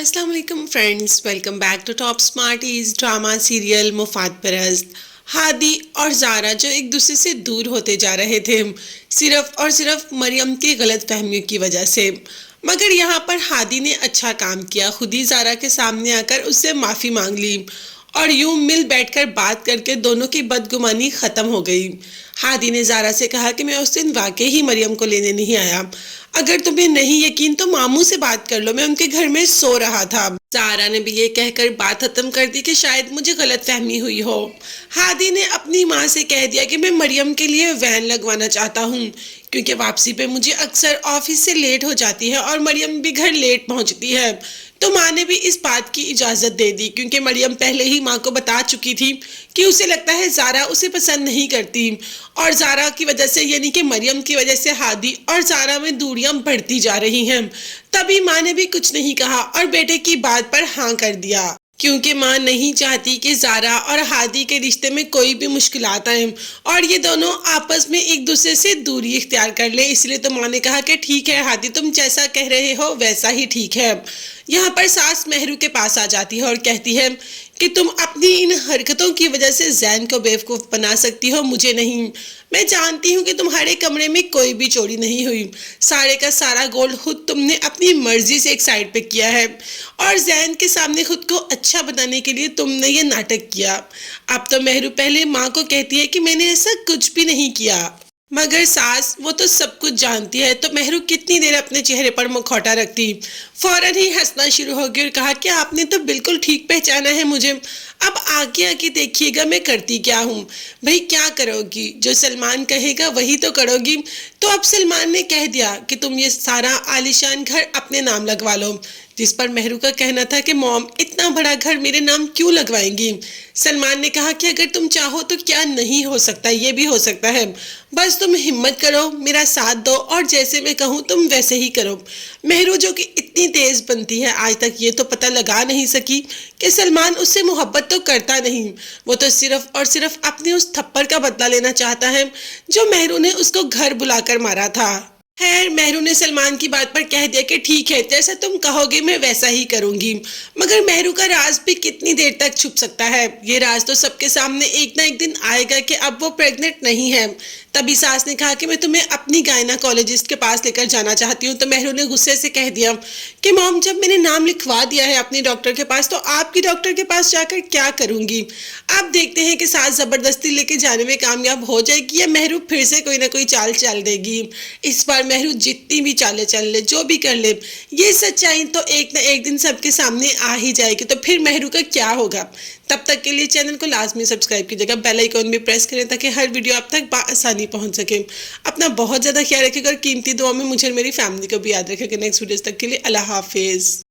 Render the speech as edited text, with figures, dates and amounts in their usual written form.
अस्सलाम वालेकुम friends, welcome back to top smarties drama serial मुफाद परस्त। हादी और ज़ारा जो एक दूसरे से दूर होते जा रहे थे सिर्फ और सिर्फ मरियम की गलत फहमियों की वजह से। मगर यहाँ पर हादी ने अच्छा काम किया, खुद ही ज़ारा के सामने आकर उससे माफ़ी मांग ली और यूं मिल बैठकर बात करके दोनों की बदगुमानी ख़त्म हो गई। हादी ने ज़ारा से कहा कि मैं उस दिन वाकई ही मरियम को लेने नहीं आया। अगर तुम्हें नहीं यकीन तो मामू से बात कर लो, मैं उनके घर में सो रहा था। ज़ारा ने भी ये कहकर बात खत्म कर दी कि शायद मुझे गलत फहमी हुई हो। हादी ने अपनी माँ से कह दिया कि मैं मरियम के लिए वैन लगवाना चाहता हूँ, क्योंकि वापसी पे मुझे अक्सर ऑफिस से लेट हो जाती है और मरियम भी घर लेट पहुँचती है। तो माँ ने भी इस बात की इजाज़त दे दी, क्योंकि मरियम पहले ही माँ को बता चुकी थी कि उसे लगता है ज़ारा उसे पसंद नहीं करती और ज़ारा की वजह से यानी कि मरियम की वजह से हादी और ज़ारा में दूरियां बढ़ती जा रही हैं। तभी माँ ने भी कुछ नहीं कहा और बेटे की बात पर हाँ कर दिया, क्योंकि माँ नहीं चाहती कि ज़ारा और हादी के रिश्ते में कोई भी मुश्किलात आए और ये दोनों आपस में एक दूसरे से दूरी इख्तियार कर ले। इसलिए तो माँ ने कहा कि ठीक है हादी, तुम जैसा कह रहे हो वैसा ही ठीक है। यहाँ पर सास मेहरू के पास आ जाती है और कहती है कि तुम अपनी इन हरकतों की वजह से जैन को बेवकूफ़ बना सकती हो, मुझे नहीं। मैं जानती हूँ कि तुम्हारे कमरे में कोई भी चोरी नहीं हुई, सारे का सारा गोल्ड खुद तुमने अपनी मर्जी से एक साइड पे किया है और जैन के सामने खुद को अच्छा बनाने के लिए तुमने ये नाटक किया। अब तो मेहरू पहले माँ को कहती है कि मैंने ऐसा कुछ भी नहीं किया, मगर सास वो तो सब कुछ जानती है। तो मेहरू कितनी देर अपने चेहरे पर मुखौटा रखती, फौरन ही हंसना शुरू हो गई और कहा कि आपने तो बिल्कुल ठीक पहचाना है मुझे। अब आगे आगे देखिएगा मैं करती क्या हूँ। भाई क्या करोगी, जो सलमान कहेगा वही तो करोगी। तो अब सलमान ने कह दिया कि तुम ये सारा आलीशान घर अपने नाम लगवा लो, जिस पर मेहरू का कहना था कि मॉम इतना बड़ा घर मेरे नाम क्यों लगवाएंगी। सलमान ने कहा कि अगर तुम चाहो तो क्या नहीं हो सकता, ये भी हो सकता है। बस तुम हिम्मत करो, मेरा साथ दो और जैसे मैं कहूँ तुम वैसे ही करो। मेहरू जो कि इतनी तेज बनती है, आज तक ये तो पता लगा नहीं सकी कि सलमान उससे मोहब्बत तो करता नहीं, वो तो सिर्फ और सिर्फ अपने उस थप्पड़ का बदला लेना चाहता है जो मेहरू ने उसको घर बुलाकर मारा था। खैर मेहरू ने सलमान की बात पर कह दिया कि ठीक है, जैसा तुम कहोगे मैं वैसा ही करूंगी। मगर मेहरू का राज भी कितनी देर तक छुप सकता है, ये राज तो सबके सामने एक ना एक दिन आएगा कि अब वो प्रेग्नेंट नहीं है। तभी सास ने कहा कि मैं तुम्हें अपनी गायनाकोलॉजिस्ट के पास लेकर जाना चाहती हूँ। तो मेहरू ने गुस्से से कह दिया कि मॉम जब मैंने नाम लिखवा दिया है अपनी डॉक्टर के पास तो आपकी डॉक्टर के पास जाकर क्या करूंगी। अब देखते हैं कि सास जबरदस्ती लेके जाने में कामयाब हो जाएगी या मेहरू फिर से कोई ना कोई चाल चल देगी। इस बार मेहरू जितनी भी चालें चल ले, जो भी कर ले, ये सच्चाई तो एक ना एक दिन सबके सामने आ ही जाएगी। तो फिर मेहरू का क्या होगा। तब तक के लिए चैनल को लाजमी सब्सक्राइब कीजिएगा, बेल आइकॉन भी प्रेस करें ताकि हर वीडियो आप तक बआसानी पहुंच सके। अपना बहुत ज़्यादा ख्याल रखिएगा और कीमती दुआ में मुझे और मेरी फैमिली को भी याद रखिएगा। नेक्स्ट वीडियोस तक के लिए अल्लाह हाफिज़।